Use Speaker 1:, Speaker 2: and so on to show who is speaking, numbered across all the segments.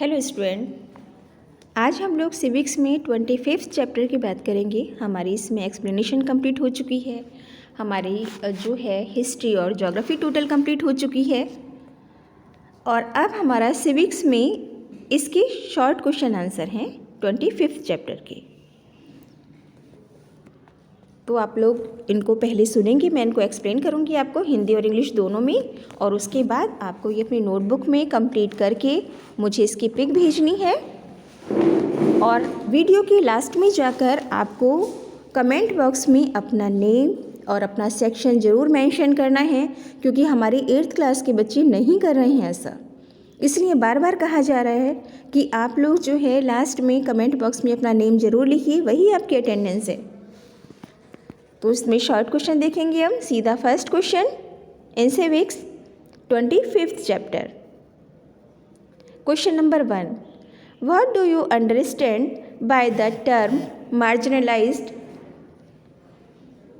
Speaker 1: Hello student, आज हम लोग सिविक्स में 25th चैप्टर की बात करेंगे। हमारी इसमें एक्सप्लेनेशन कंप्लीट हो चुकी है। हमारी जो है हिस्ट्री और ज्योग्राफी टोटल कंप्लीट हो चुकी है। और अब हमारा सिविक्स में इसके शॉर्ट क्वेश्चन आंसर हैं 25th चैप्टर के। तो आप लोग इनको पहले सुनेंगे, मैं इनको एक्सप्लेन करूँगी आपको हिंदी और इंग्लिश दोनों में, और उसके बाद आपको ये अपनी नोटबुक में कंप्लीट करके मुझे इसकी पिक भेजनी है। और वीडियो के लास्ट में जाकर आपको कमेंट बॉक्स में अपना नेम और अपना सेक्शन ज़रूर मेंशन करना है, क्योंकि हमारे 8th क्लास के बच्चे नहीं कर रहे हैं ऐसा, इसलिए बार बार कहा जा रहा है कि आप लोग जो है लास्ट में कमेंट बॉक्स में अपना नेम ज़रूर लिखिए, वही आपकी अटेंडेंस है। तो इसमें शॉर्ट क्वेश्चन देखेंगे हम सीधा। First question in civics 25th chapter. Question number 1, what do you understand by the term marginalized?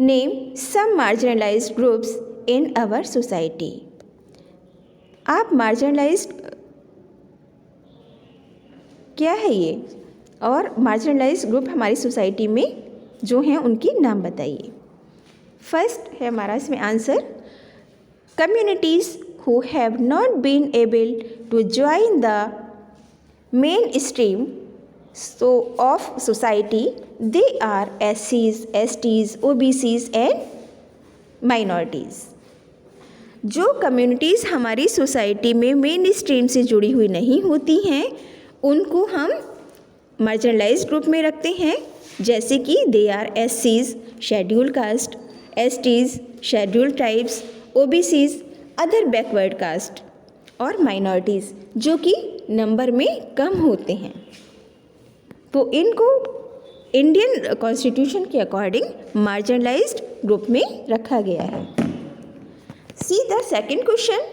Speaker 1: Name some marginalized groups in our society. आप मार्जिनलाइज्ड क्या है ये, और मार्जिनलाइज्ड ग्रुप हमारी सोसाइटी में जो हैं उनकी नाम बताइए। फर्स्ट है हमारा इसमें answer, communities who have not been able to join the main stream of society, they are SCs, STs, OBCs and minorities. जो कम्युनिटीज़ हमारी सोसाइटी में मेन स्ट्रीम से जुड़ी हुई नहीं होती हैं उनको हम मार्जिनलाइज्ड ग्रुप में रखते हैं, जैसे कि they are SCs schedule caste, STs schedule tribes, OBCs other backward caste, और माइनॉरिटीज़ जो कि नंबर में कम होते हैं। तो इनको इंडियन कॉन्स्टिट्यूशन के अकॉर्डिंग मार्जिनलाइज्ड ग्रुप में रखा गया है। See the second question,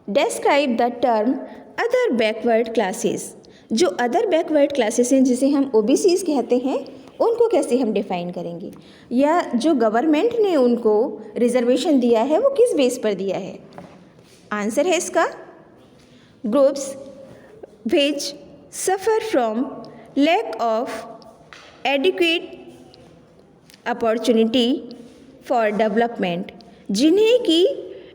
Speaker 1: describe the term other backward classes. जो अदर बैकवर्ड क्लासेस हैं जिसे हम OBCs कहते हैं, उनको कैसे हम डिफ़ाइन करेंगे, या जो गवर्नमेंट ने उनको रिजर्वेशन दिया है वो किस बेस पर दिया है। आंसर है इसका, groups which suffer from lack of adequate opportunity for development, जिन्हें की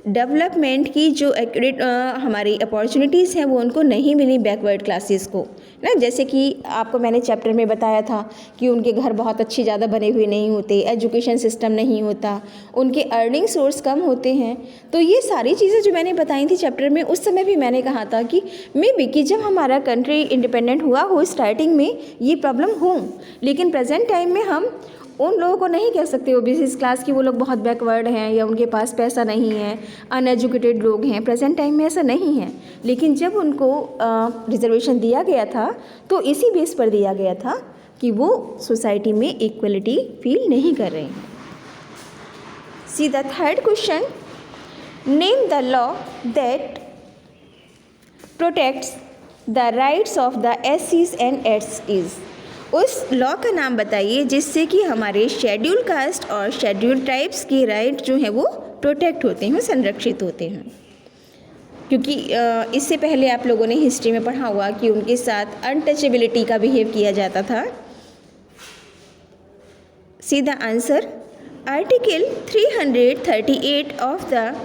Speaker 1: डेवलपमेंट की जो एक्यूरेट हमारी अपॉर्चुनिटीज़ हैं वो उनको नहीं मिली बैकवर्ड क्लासेस को ना। जैसे कि आपको मैंने चैप्टर में बताया था कि उनके घर बहुत अच्छे ज़्यादा बने हुए नहीं होते, एजुकेशन सिस्टम नहीं होता, उनके अर्निंग सोर्स कम होते हैं। तो ये सारी चीज़ें जो मैंने बताई थी चैप्टर में, उस समय भी मैंने कहा था कि मे बी कि जब हमारा कंट्री इंडिपेंडेंट हुआ हो स्टार्टिंग में ये प्रॉब्लम हो, लेकिन प्रेजेंट टाइम में हम उन लोगों को नहीं कह सकते OBCs क्लास की वो लोग बहुत बैकवर्ड हैं या उनके पास पैसा नहीं है, अनएजुकेटेड लोग हैं। प्रेजेंट टाइम में ऐसा नहीं है, लेकिन जब उनको रिजर्वेशन दिया गया था तो इसी बेस पर दिया गया था कि वो सोसाइटी में इक्वलिटी फील नहीं कर रहे हैं। See the third question, name the law that protects the rights of the SCs and STs। उस लॉ का नाम बताइए जिससे कि हमारे शेड्यूल कास्ट और शेड्यूल ट्राइब्स की राइट जो है वो प्रोटेक्ट होते हैं, संरक्षित होते हैं। क्योंकि इससे पहले आप लोगों ने हिस्ट्री में पढ़ा हुआ कि उनके साथ अनटचेबिलिटी का बिहेव किया जाता था। See the answer, article 338 of the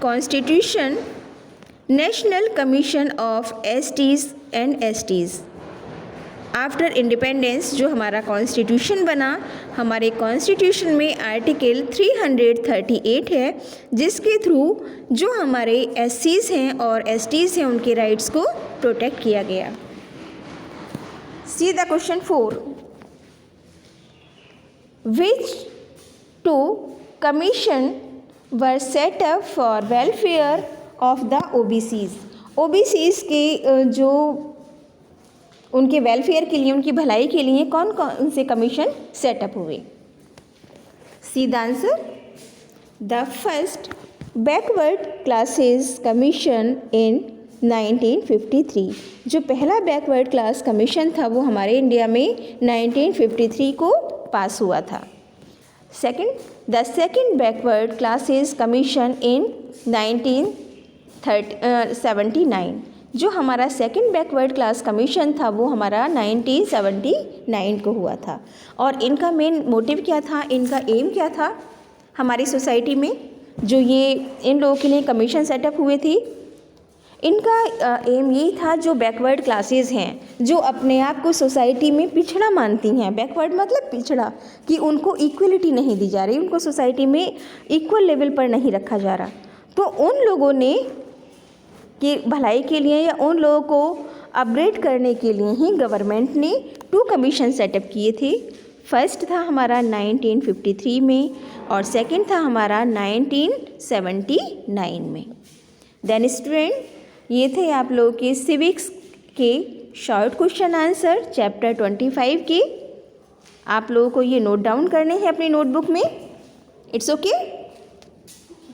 Speaker 1: constitution, national commission of STs and STs। After independence जो हमारा कॉन्स्टिट्यूशन बना, हमारे कॉन्स्टिट्यूशन में आर्टिकल 338 है, जिसके थ्रू जो हमारे SCs हैं और STs हैं उनके राइट्स को प्रोटेक्ट किया गया। See the question 4, which two commission were set up for welfare of the OBCs। OBCs के जो उनके वेलफेयर के लिए, उनकी भलाई के लिए कौन कौन से कमीशन सेटअप हुए। See the answer, the first backward classes commission इन 1953। जो पहला बैकवर्ड क्लास कमीशन था वो हमारे इंडिया में 1953 को पास हुआ था। Second, the second backward classes commission इन 79। जो हमारा सेकंड बैकवर्ड क्लास कमीशन था वो हमारा 1979 को हुआ था। और इनका मेन मोटिव क्या था, इनका एम क्या था हमारी सोसाइटी में, जो ये इन लोगों के लिए कमीशन सेटअप हुए थी, इनका एम यही था जो बैकवर्ड क्लासेस हैं, जो अपने आप को सोसाइटी में पिछड़ा मानती हैं, बैकवर्ड मतलब पिछड़ा, कि उनको इक्वलिटी नहीं दी जा रही, उनको सोसाइटी में इक्वल लेवल पर नहीं रखा जा रहा। तो उन लोगों ने कि भलाई के लिए या उन लोगों को अपग्रेड करने के लिए ही गवर्नमेंट ने 2 कमीशन सेटअप किए थे। फर्स्ट था हमारा 1953 में और सेकंड था हमारा 1979 में। देन स्टूडेंट, ये थे आप लोगों के सिविक्स के शॉर्ट क्वेश्चन आंसर चैप्टर 25 के। आप लोगों को ये नोट डाउन करने हैं अपनी नोटबुक में। It's okay.